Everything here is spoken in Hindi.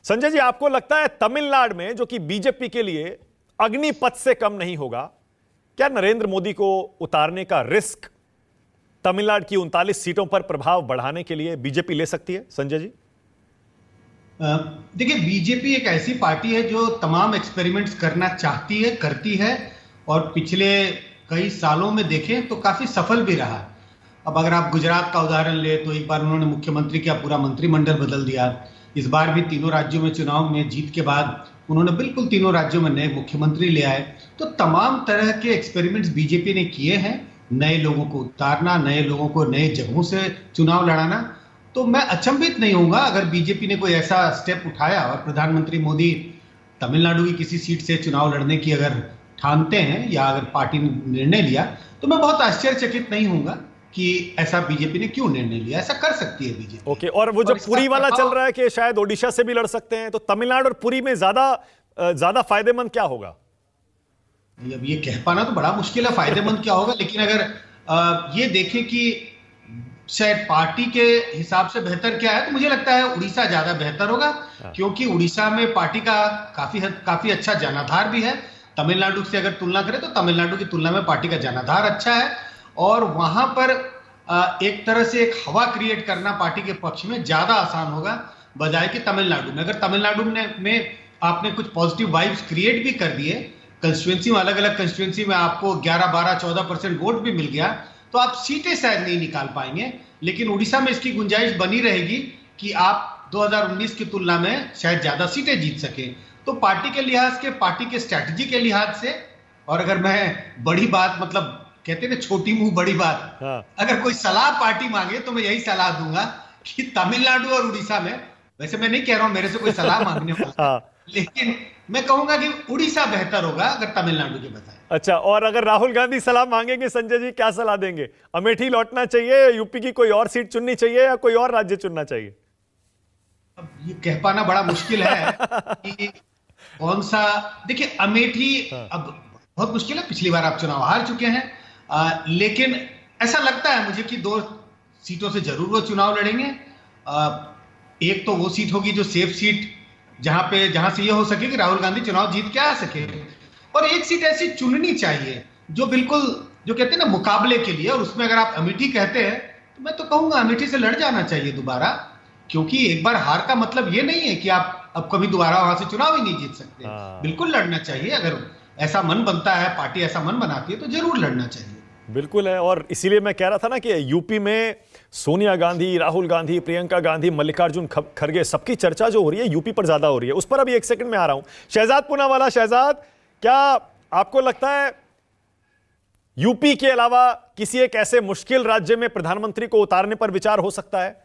संजय जी, आपको लगता है तमिलनाडु में, जो कि बीजेपी के लिए अग्निपथ से कम नहीं होगा, क्या नरेंद्र मोदी को उतारने का रिस्क तमिलनाडु की 39 सीटों पर प्रभाव बढ़ाने के लिए बीजेपी ले सकती है? संजय जी, देखिए, बीजेपी एक ऐसी पार्टी है जो तमाम एक्सपेरिमेंट्स करना चाहती है, करती है, और पिछले कई सालों में देखें तो काफी सफल भी रहा। अब अगर आप गुजरात का उदाहरण ले तो एक बार उन्होंने मुख्यमंत्री का पूरा मंत्रिमंडल बदल दिया। इस बार भी तीनों राज्यों में चुनाव में जीत के बाद उन्होंने बिल्कुल तीनों राज्यों में नए मुख्यमंत्री ले आए। तो तमाम तरह के एक्सपेरिमेंट्स बीजेपी ने किए हैं, नए लोगों को उतारना, नए लोगों को नए जगहों से चुनाव लड़ाना। तो मैं अचंभित नहीं होऊंगा अगर बीजेपी ने कोई ऐसा स्टेप उठाया और प्रधानमंत्री मोदी तमिलनाडु की किसी सीट से चुनाव लड़ने की अगर ठानते हैं या अगर पार्टी ने निर्णय लिया, तो मैं बहुत आश्चर्यचकित नहीं होऊंगा कि ऐसा बीजेपी ने क्यों निर्णय लिया। ऐसा कर सकती है बीजेपी। ओके। और वो जो पुरी वाला चल रहा है कि शायद ओडिशा से भी लड़ सकते हैं, तो तमिलनाडु और पुरी में ज्यादा फायदेमंद क्या होगा? अब ये कह पाना तो बड़ा मुश्किल है फायदेमंद क्या होगा, लेकिन अगर ये देखें कि शायद पार्टी के हिसाब से बेहतर क्या है, तो मुझे लगता है उड़ीसा ज्यादा बेहतर होगा, क्योंकि उड़ीसा में पार्टी का काफी अच्छा जनाधार भी है। तमिलनाडु से अगर तुलना करें तो तमिलनाडु की तुलना में पार्टी का जनाधार अच्छा है, और वहां पर एक तरह से एक हवा क्रिएट करना पार्टी के पक्ष में ज्यादा आसान होगा बजाय कि तमिलनाडु में। अगर तमिलनाडु में आपने कुछ पॉजिटिव वाइब्स क्रिएट भी कर दिए, कंस्टिट्यूएंसी में, अलग अलग कंस्टिट्यूएंसी में आपको 11, 12, 14% वोट भी मिल गया, तो आप सीटें शायद नहीं निकाल पाएंगे। लेकिन उड़ीसा में इसकी गुंजाइश बनी रहेगी कि आप 2019 की तुलना में शायद ज्यादा सीटें जीत सके। तो पार्टी के लिहाज के, पार्टी के स्ट्रैटेजी के लिहाज से, और अगर मैं बड़ी बात, मतलब कहते हैं ना छोटी मुंह बड़ी बात, अगर कोई सलाह पार्टी मांगे तो मैं यही सलाह दूंगा कि तमिलनाडु और उड़ीसा में, वैसे मैं नहीं कह रहा हूं मेरे से कोई सलाह मांगने वाला, लेकिन मैं कहूंगा कि उड़ीसा बेहतर होगा अगर तमिलनाडु के बजाय। अच्छा, और अगर राहुल गांधी सलाह मांगेंगे, संजय जी क्या सलाह देंगे? अमेठी लौटना चाहिए, यूपी की कोई और सीट चुननी चाहिए, या कोई और राज्य चुनना चाहिए? अब ये कह पाना बड़ा मुश्किल है कि कौन सा। देखिए, अमेठी अब बहुत मुश्किल है, पिछली बार आप चुनाव हार चुके हैं, लेकिन ऐसा लगता है मुझे कि 2 सीटों से जरूर वो चुनाव लड़ेंगे। एक तो वो सीट होगी जो सेफ सीट, जहां से ये हो सके कि राहुल गांधी चुनाव जीत के आ सके, और एक सीट ऐसी चुननी चाहिए जो बिल्कुल, जो कहते हैं ना, मुकाबले के लिए। और उसमें अगर आप अमेठी कहते हैं तो मैं तो कहूंगा अमेठी से लड़ जाना चाहिए दोबारा, क्योंकि एक बार हार का मतलब ये नहीं है कि आप अब कभी दोबारा वहां से चुनाव ही नहीं जीत सकते। बिल्कुल लड़ना चाहिए, अगर ऐसा मन बनता है, पार्टी ऐसा मन बनाती है, तो जरूर लड़ना चाहिए। बिल्कुल है। और इसीलिए मैं कह रहा था ना कि यूपी में सोनिया गांधी, राहुल गांधी, प्रियंका गांधी, मल्लिकार्जुन खड़गे, सबकी चर्चा जो हो रही है यूपी पर ज्यादा हो रही है। उस पर अभी 1 सेकंड में आ रहा हूं। शहजाद पूनावाला, शहजाद, क्या आपको लगता है यूपी के अलावा किसी एक ऐसे मुश्किल राज्य में प्रधानमंत्री को उतारने पर विचार हो सकता है?